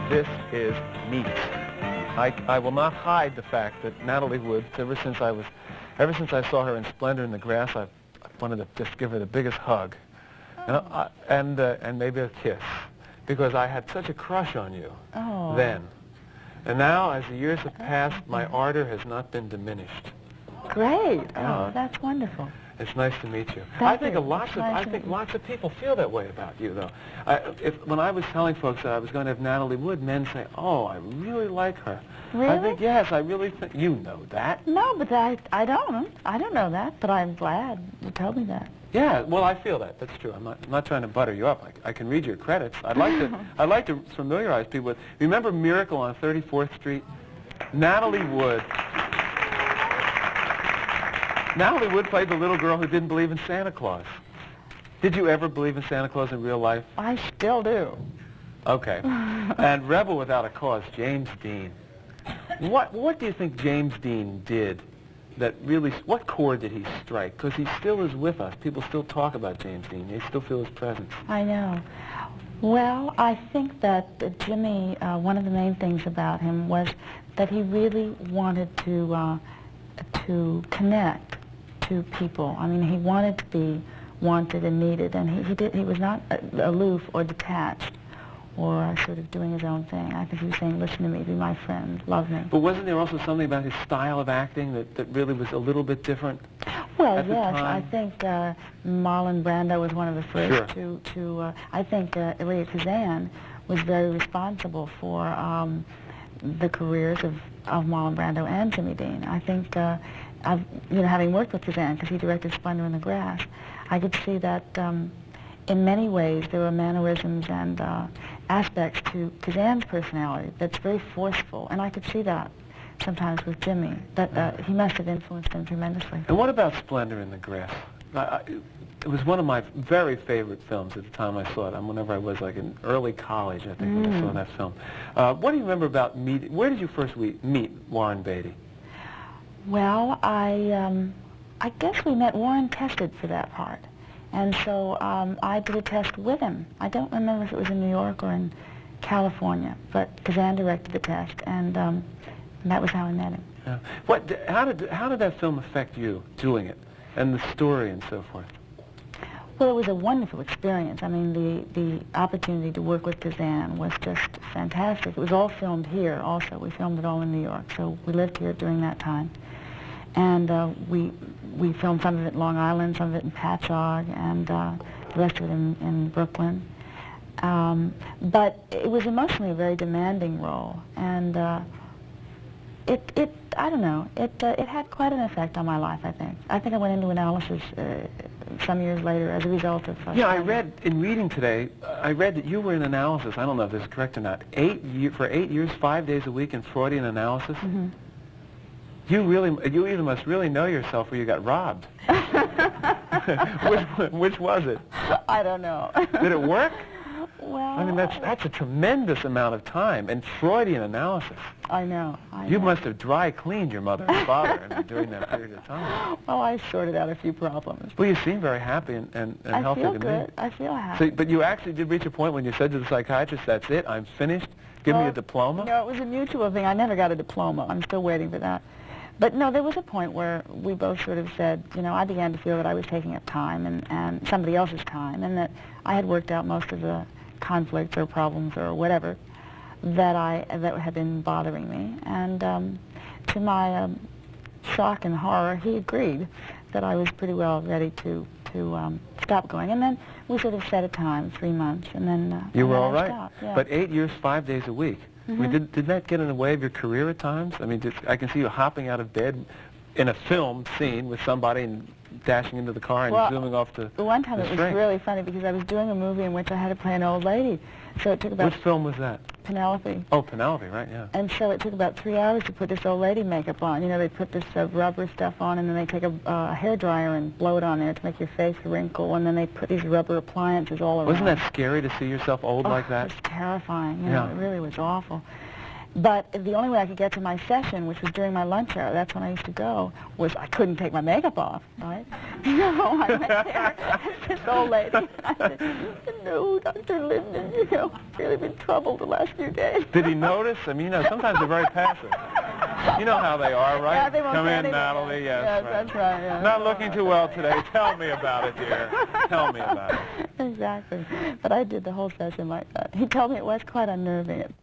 This is meat. I will not hide the fact that Natalie Wood, ever since I saw her in Splendor in the Grass, I wanted to just give her the biggest hug, and maybe a kiss, because I had such a crush on you then. And now, as the years have passed, my ardor has not been diminished. Great. Oh, that's wonderful. It's nice to meet you. Thank you. I think lots of people feel that way about you, though. When I was telling folks that I was going to have Natalie Wood, men say, "Oh, I really like her." Really? I think, yes, I really think you know that. No, but I don't know that, but I'm glad you told me that. Yeah, well, I feel that. That's true. I'm not trying to butter you up. I can read your credits. I'd like to familiarize people with. Remember Miracle on 34th Street? Natalie Wood. Natalie Wood played the little girl who didn't believe in Santa Claus. Did you ever believe in Santa Claus in real life? I still do. Okay. And Rebel Without a Cause, James Dean. What do you think James Dean did that really, what chord did he strike? Because he still is with us. People still talk about James Dean. They still feel his presence. I know. Well, I think that Jimmy, one of the main things about him was that he really wanted to connect to people. I mean, he wanted to be wanted and needed, and he was not aloof or detached or sort of doing his own thing. I think he was saying, listen to me, be my friend, love me. But wasn't there also something about his style of acting that really was a little bit different? Well, yes, I think Marlon Brando was one of the first to I think Elia Kazan was very responsible for the careers of Marlon Brando and Jimmy Dean. I think, having worked with Kazan, because he directed Splendor in the Grass, I could see that in many ways there were mannerisms and aspects to Kazan's personality that's very forceful, and I could see that sometimes with Jimmy, that he must have influenced him tremendously. And what about Splendor in the Grass? It was one of my very favorite films at the time I saw it. Whenever I was like in early college, I think, when I saw that film. What do you remember about meeting? Where did you first meet Warren Beatty? Well, I guess we met. Warren tested for that part, and so I did a test with him. I don't remember if it was in New York or in California, but Kazan directed the test, and that was how I met him. Yeah. How did that film affect you, doing it, and the story and so forth? Well, it was a wonderful experience. I mean, the opportunity to work with Kazan was just fantastic. It was all filmed here also. We filmed it all in New York, so we lived here during that time. And we filmed some of it in Long Island, some of it in Patchogue, and the rest of it in Brooklyn. But it was emotionally a very demanding role, and I don't know, it had quite an effect on my life, I think. I think I went into analysis some years later as a result of... Yeah, I read, in reading today, I read that you were in analysis, I don't know if this is correct or not, for 8 years, 5 days a week in Freudian analysis? Mm-hmm. You either must really know yourself or you got robbed. which was it? I don't know. Did it work? Well... I mean, that's a tremendous amount of time, and Freudian analysis. I know. You must have dry cleaned your mother and father during that period of time. Well, I sorted out a few problems. Well, you seem very happy and healthy to me. I feel good. I feel happy. So, but you actually did reach a point when you said to the psychiatrist, that's it, I'm finished, give me a diploma? No, it was a mutual thing. I never got a diploma. I'm still waiting for that. But no, there was a point where we both sort of said, I began to feel that I was taking up time and somebody else's time, and that I had worked out most of the conflicts or problems or whatever that had been bothering me. And to my shock and horror, he agreed that I was pretty well ready to stop going. And then we sort of set a time, 3 months, and then you were all right. Stopped, yeah. But 8 years, 5 days a week. Mm-hmm. I mean, did that get in the way of your career at times? I mean, I can see you hopping out of bed in a film scene with somebody and dashing into the car and zooming off to the one time it was really funny because I was doing a movie in which I had to play an old lady. So it took about... Which film was that? Penelope. Oh, Penelope, right, yeah. And so it took about 3 hours to put this old lady makeup on. They put this rubber stuff on, and then they take a hairdryer and blow it on there to make your face wrinkle, and then they put these rubber appliances all around. Wasn't that scary to see yourself old like that? It was terrifying. It really was awful. But the only way I could get to my session, which was during my lunch hour, that's when I used to go, was I couldn't take my makeup off, right? So I went there, and this old lady, and I said, no, Dr. Linden, you know, I've really been troubled the last few days. Did he notice? I mean, you know, sometimes they're very passive. You know how they are, right? Yeah, they won't Come say in, anything. Natalie, yes. Yes, right. that's right, yeah. Not looking too well today. Tell me about it, dear. Tell me about it. Exactly. But I did the whole session like that. He told me it was quite unnerving.